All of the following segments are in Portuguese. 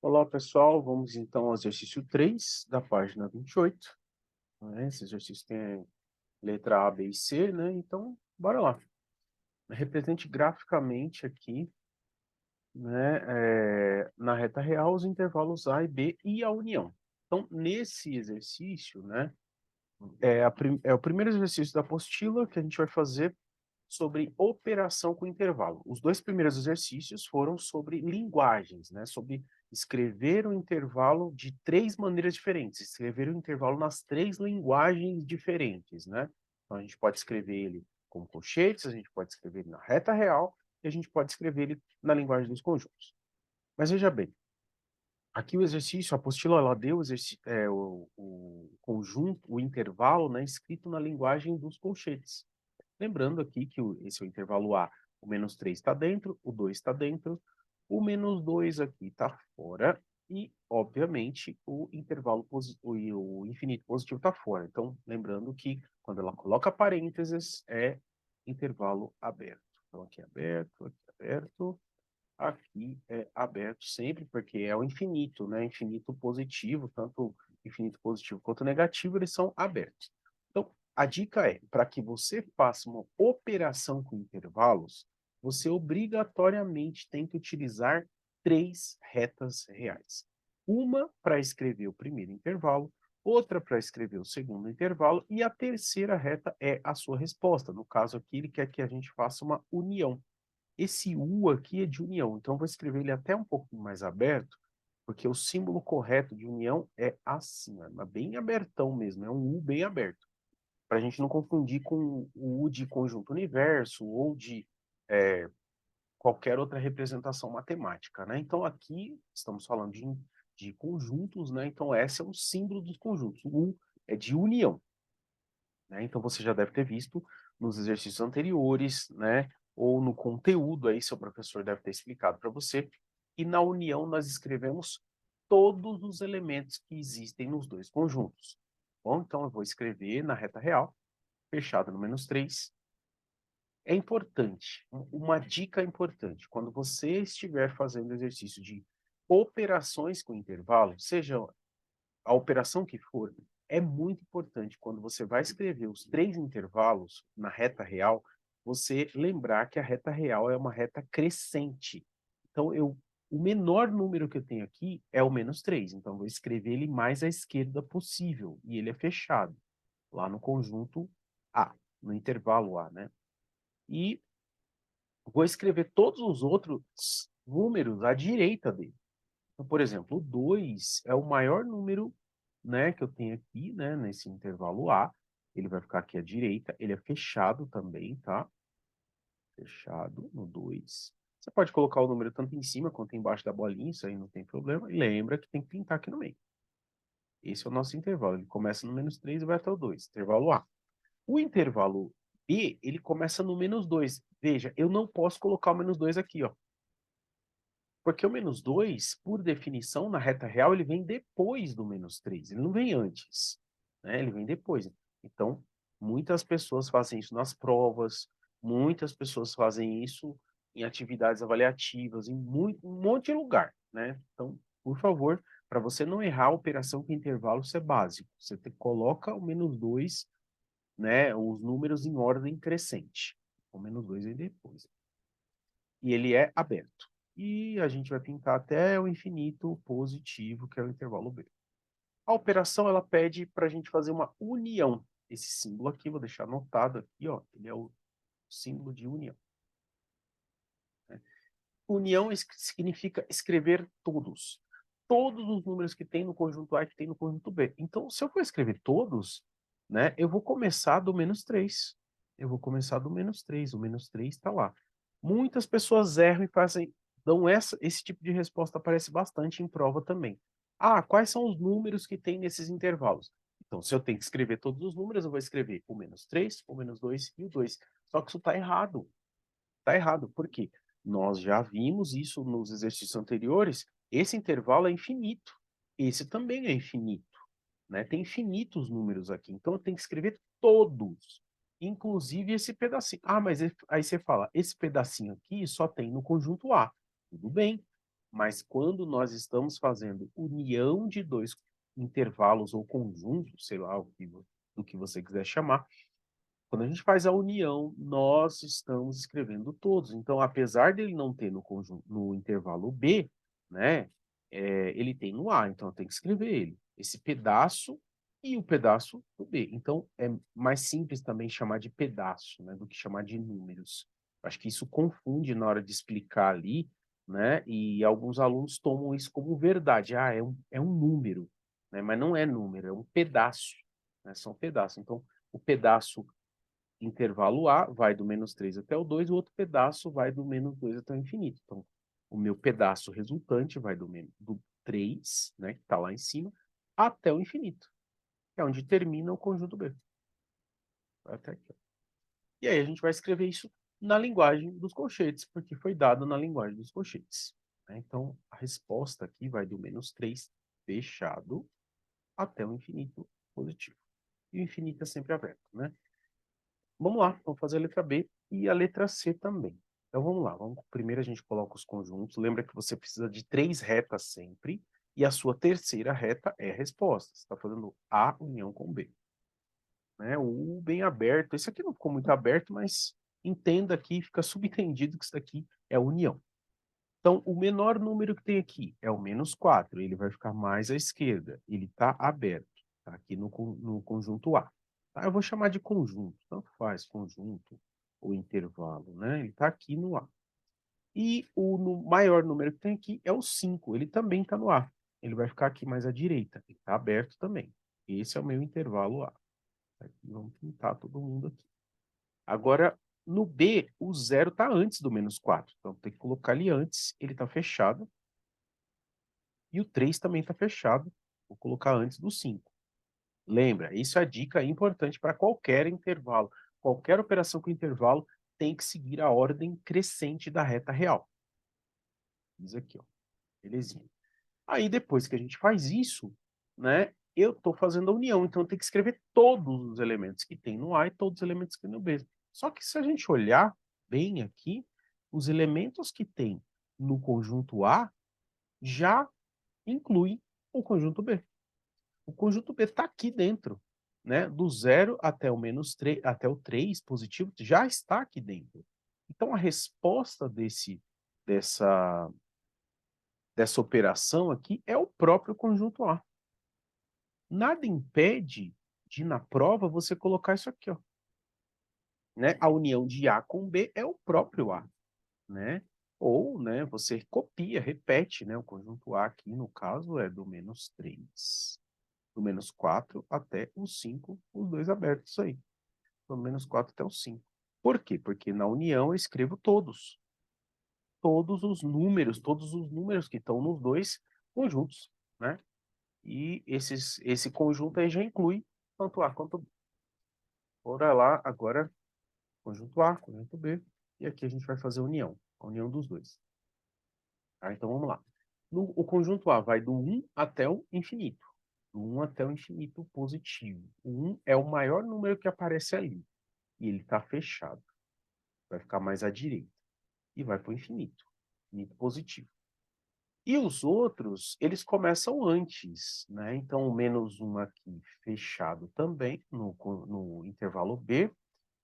Olá, pessoal. Vamos então ao exercício 3 da página 28. Né? Esse exercício tem letra A, B e C, né? Então, bora lá. Represente graficamente aqui, né, na reta real, os intervalos A e B e a união. Então, nesse exercício, né, é o primeiro exercício da apostila que a gente vai fazer sobre operação com intervalo. Os dois primeiros exercícios foram sobre linguagens, né? Sobre escrever o intervalo de três maneiras diferentes, escrever o intervalo nas três linguagens diferentes, né? Então a gente pode escrever ele como colchetes, a gente pode escrever ele na reta real e a gente pode escrever ele na linguagem dos conjuntos. Mas veja bem, aqui o exercício, a apostila, ela deu o conjunto, o intervalo, né, escrito na linguagem dos colchetes. Lembrando aqui que esse é o intervalo A, o menos 3 está dentro, o 2 está dentro, o menos 2 aqui está fora, e, obviamente, o intervalo o infinito positivo está fora. Então, lembrando que quando ela coloca parênteses, é intervalo aberto. Então, aqui é aberto sempre, porque é o infinito, né? Infinito positivo, tanto infinito positivo quanto negativo, eles são abertos. Então, a dica é, para que você faça uma operação com intervalos, você obrigatoriamente tem que utilizar três retas reais. Uma para escrever o primeiro intervalo, outra para escrever o segundo intervalo, e a terceira reta é a sua resposta. No caso aqui, ele quer que a gente faça uma união. Esse U aqui é de união, então eu vou escrever ele até um pouquinho mais aberto, porque o símbolo correto de união é assim, ó, bem abertão mesmo, é um U bem aberto, para a gente não confundir com o U de conjunto universo ou de qualquer outra representação matemática, né? Então aqui estamos falando de conjuntos, né? Então esse é um símbolo dos conjuntos, o U é de união, né? Então você já deve ter visto nos exercícios anteriores, né? Ou no conteúdo aí, seu professor deve ter explicado para você. E na união nós escrevemos todos os elementos que existem nos dois conjuntos. Bom, então eu vou escrever na reta real, fechado no menos 3. É importante, uma dica importante, quando você estiver fazendo exercício de operações com intervalo, seja a operação que for, é muito importante quando você vai escrever os três intervalos na reta real, você lembrar que a reta real é uma reta crescente. Então, o menor número que eu tenho aqui é o menos 3. Então, eu vou escrever ele mais à esquerda possível. E ele é fechado, lá no conjunto A, no intervalo A, né? E vou escrever todos os outros números à direita dele. Então, por exemplo, o 2 é o maior número, né, que eu tenho aqui, né, nesse intervalo A. Ele vai ficar aqui à direita, ele é fechado também, tá? Fechado no 2. Você pode colocar o número tanto em cima quanto embaixo da bolinha, isso aí não tem problema. E lembra que tem que pintar aqui no meio. Esse é o nosso intervalo. Ele começa no menos 3 e vai até o 2. Intervalo A. O intervalo B, ele começa no menos 2. Veja, eu não posso colocar o menos 2 aqui, ó. Porque o menos 2, por definição, na reta real, ele vem depois do menos 3. Ele não vem antes, né? Ele vem depois. Então, muitas pessoas fazem isso nas provas, muitas pessoas fazem isso em atividades avaliativas, um monte de lugar, né? Então, por favor, para você não errar a operação com intervalo, isso é básico. Você coloca o menos 2, né? Os números em ordem crescente. O menos 2 vem depois. E ele é aberto. E a gente vai pintar até o infinito positivo, que é o intervalo B. A operação, ela pede para a gente fazer uma união. Esse símbolo aqui, vou deixar anotado aqui, ó, ele é o símbolo de união, né? União significa escrever todos. Todos os números que tem no conjunto A e que tem no conjunto B. Então, se eu for escrever todos, né, eu vou começar do menos 3. Eu vou começar do menos 3. O menos 3 está lá. Muitas pessoas erram e fazem, dão esse tipo de resposta aparece bastante em prova também. Ah, quais são os números que tem nesses intervalos? Então, se eu tenho que escrever todos os números, eu vou escrever o menos 3, o menos 2 e o 2. Só que isso está errado. Está errado. Por quê? Nós já vimos isso nos exercícios anteriores. Esse intervalo é infinito. Esse também é infinito, né? Tem infinitos números aqui. Então, eu tenho que escrever todos, inclusive esse pedacinho. Ah, mas aí você fala, esse pedacinho aqui só tem no conjunto A. Tudo bem, Mas quando nós estamos fazendo união de dois intervalos ou conjuntos, sei lá, do que você quiser chamar, quando a gente faz a união, nós estamos escrevendo todos. Então, apesar dele não ter no conjunto, no intervalo B, né, ele tem no A, então eu tenho que escrever ele. Esse pedaço e o pedaço do B. Então, é mais simples também chamar de pedaço, né, do que chamar de números. Acho que isso confunde na hora de explicar ali, né, e alguns alunos tomam isso como verdade. Ah, é um número, né, mas não é número, é um pedaço, né, são pedaços. Então, o pedaço intervalo A vai do -3 até o 2, o outro pedaço vai do -2 até o infinito. Então, o meu pedaço resultante vai do 3, né, que está lá em cima, até o infinito, que é onde termina o conjunto B. Vai até aqui. Ó. E aí a gente vai escrever isso na linguagem dos colchetes, porque foi dado na linguagem dos colchetes. Né? Então, a resposta aqui vai do -3 fechado até o infinito positivo. E o infinito é sempre aberto, né? Vamos lá, vamos fazer a letra B e a letra C também. Então vamos lá, primeiro a gente coloca os conjuntos. Lembra que você precisa de 3 retas sempre, e a sua terceira reta é a resposta. Você está fazendo A união com B. Né? O U bem aberto, esse aqui não ficou muito aberto, mas entenda aqui, fica subentendido que isso daqui é a união. Então, o menor número que tem aqui é o -4, ele vai ficar mais à esquerda, ele está aberto, tá aqui no conjunto A. Tá? Eu vou chamar de conjunto, tanto faz, conjunto ou intervalo, né? Ele está aqui no A. E o maior número que tem aqui é o 5, ele também está no A. Ele vai ficar aqui mais à direita, ele está aberto também. Esse é o meu intervalo A. Aqui, vamos pintar todo mundo aqui. Agora, no B, o 0 está antes do -4. Então, tem que colocar ele antes. Ele está fechado. E o 3 também está fechado. Vou colocar antes do 5. Lembra, isso é dica importante para qualquer intervalo. Qualquer operação com intervalo tem que seguir a ordem crescente da reta real. Diz aqui, ó. Belezinha. Aí, depois que a gente faz isso, né, eu estou fazendo a união. Então, eu tenho que escrever todos os elementos que tem no A e todos os elementos que tem no B. Só que se a gente olhar bem aqui, os elementos que tem no conjunto A já incluem o conjunto B. O conjunto B está aqui dentro, né? Do 0 até o -3, até o 3 positivo, já está aqui dentro. Então, a resposta dessa, dessa operação aqui é o próprio conjunto A. Nada impede de, na prova, você colocar isso aqui, ó. Né? A união de A com B é o próprio A, né? Ou, né, você copia, repete, né? O conjunto A aqui, no caso, é do -3. Do -4 até o 5, os dois abertos aí. Do -4 até o 5. Por quê? Porque na união eu escrevo todos. Todos os números que estão nos dois conjuntos, né? E esse conjunto aí já inclui tanto A quanto B. Bora lá, agora, conjunto A, conjunto B. E aqui a gente vai fazer a união dos dois. Tá? Então vamos lá. O conjunto A vai do 1 até o infinito. Do 1 até o infinito positivo. O 1 é o maior número que aparece ali. E ele está fechado. Vai ficar mais à direita. E vai para o infinito. Infinito positivo. E os outros, eles começam antes, né? Então, o -1 aqui fechado também, no intervalo B,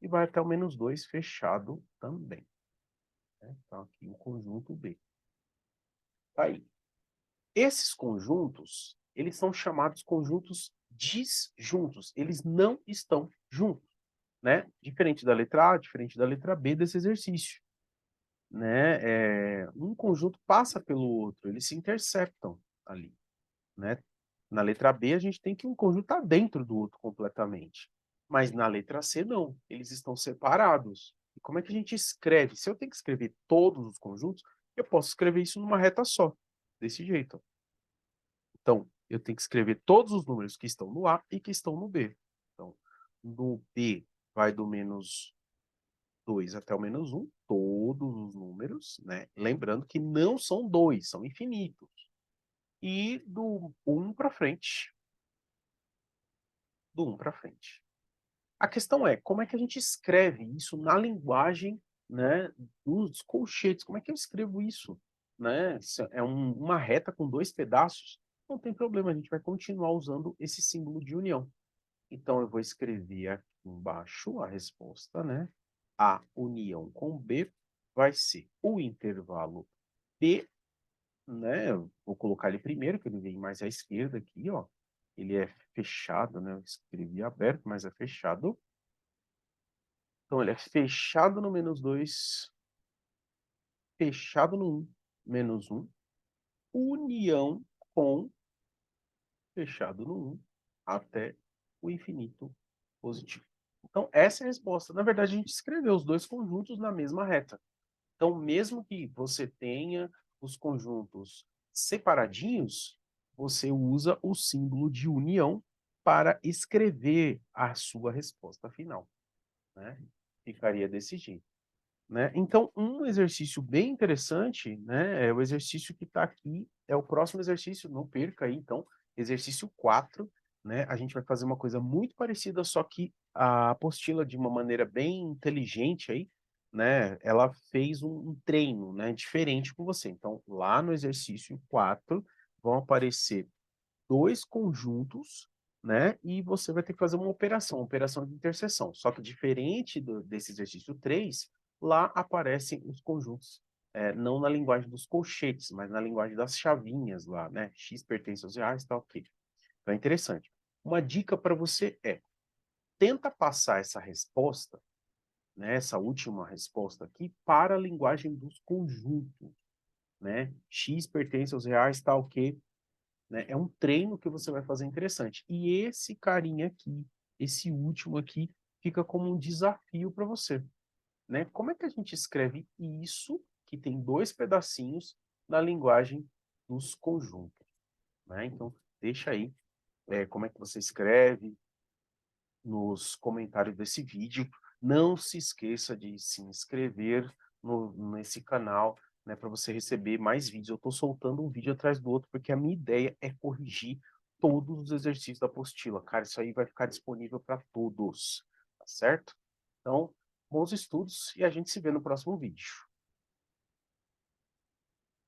e vai até o -2 fechado também. Né? Então, aqui o conjunto B. Aí, esses conjuntos, eles são chamados conjuntos disjuntos. Eles não estão juntos, né? Diferente da letra A, diferente da letra B desse exercício. Né? Um conjunto passa pelo outro, eles se interceptam ali. Né? Na letra B, a gente tem que um conjunto está dentro do outro completamente. Mas na letra C, não. Eles estão separados. E como é que a gente escreve? Se eu tenho que escrever todos os conjuntos, eu posso escrever isso numa reta só. Desse jeito. Ó. Então, eu tenho que escrever todos os números que estão no A e que estão no B. Então, no B vai do -2 até o -1, todos os números, né? Lembrando que não são 2, são infinitos. E do 1 para frente. Do 1 para frente. A questão é, como é que a gente escreve isso na linguagem, né, dos colchetes? Como é que eu escrevo isso? né? Se é uma reta com dois pedaços, não tem problema, a gente vai continuar usando esse símbolo de união. Então, eu vou escrever aqui embaixo a resposta, né? A união com B vai ser o intervalo B, né? Eu vou colocar ele primeiro, que ele vem mais à esquerda aqui, ó. Ele é fechado, né? Eu escrevi aberto, mas é fechado. Então, ele é fechado no -2, fechado no 1, -1, união com fechado no 1 até o infinito positivo. Então, essa é a resposta. Na verdade, a gente escreveu os dois conjuntos na mesma reta. Então, mesmo que você tenha os conjuntos separadinhos, você usa o símbolo de união para escrever a sua resposta final, né? Ficaria desse jeito, né? Então, um exercício bem interessante, né, é o exercício que está aqui, é o próximo exercício, não perca aí, então, exercício 4, né? A gente vai fazer uma coisa muito parecida, só que a apostila, de uma maneira bem inteligente aí, né, ela fez um treino, né, diferente com você. Então, lá no exercício 4, vão aparecer dois conjuntos, né? E você vai ter que fazer uma operação de interseção. Só que diferente desse exercício 3, lá aparecem os conjuntos, não na linguagem dos colchetes, mas na linguagem das chavinhas lá, né? X pertence aos reais, tá ok. Então é interessante. Uma dica para você é, tenta passar essa resposta, né, essa última resposta aqui, para a linguagem dos conjuntos, né? X pertence aos reais, tá ok. Né? É um treino que você vai fazer interessante. E esse carinha aqui, esse último aqui, fica como um desafio para você, né? Como é que a gente escreve isso, que tem dois pedacinhos, na linguagem dos conjuntos, né? Então, deixa aí, como é que você escreve nos comentários desse vídeo. Não se esqueça de se inscrever nesse canal, né, para você receber mais vídeos. Eu estou soltando um vídeo atrás do outro, porque a minha ideia é corrigir todos os exercícios da apostila. Cara, isso aí vai ficar disponível para todos, tá certo? Então, bons estudos e a gente se vê no próximo vídeo.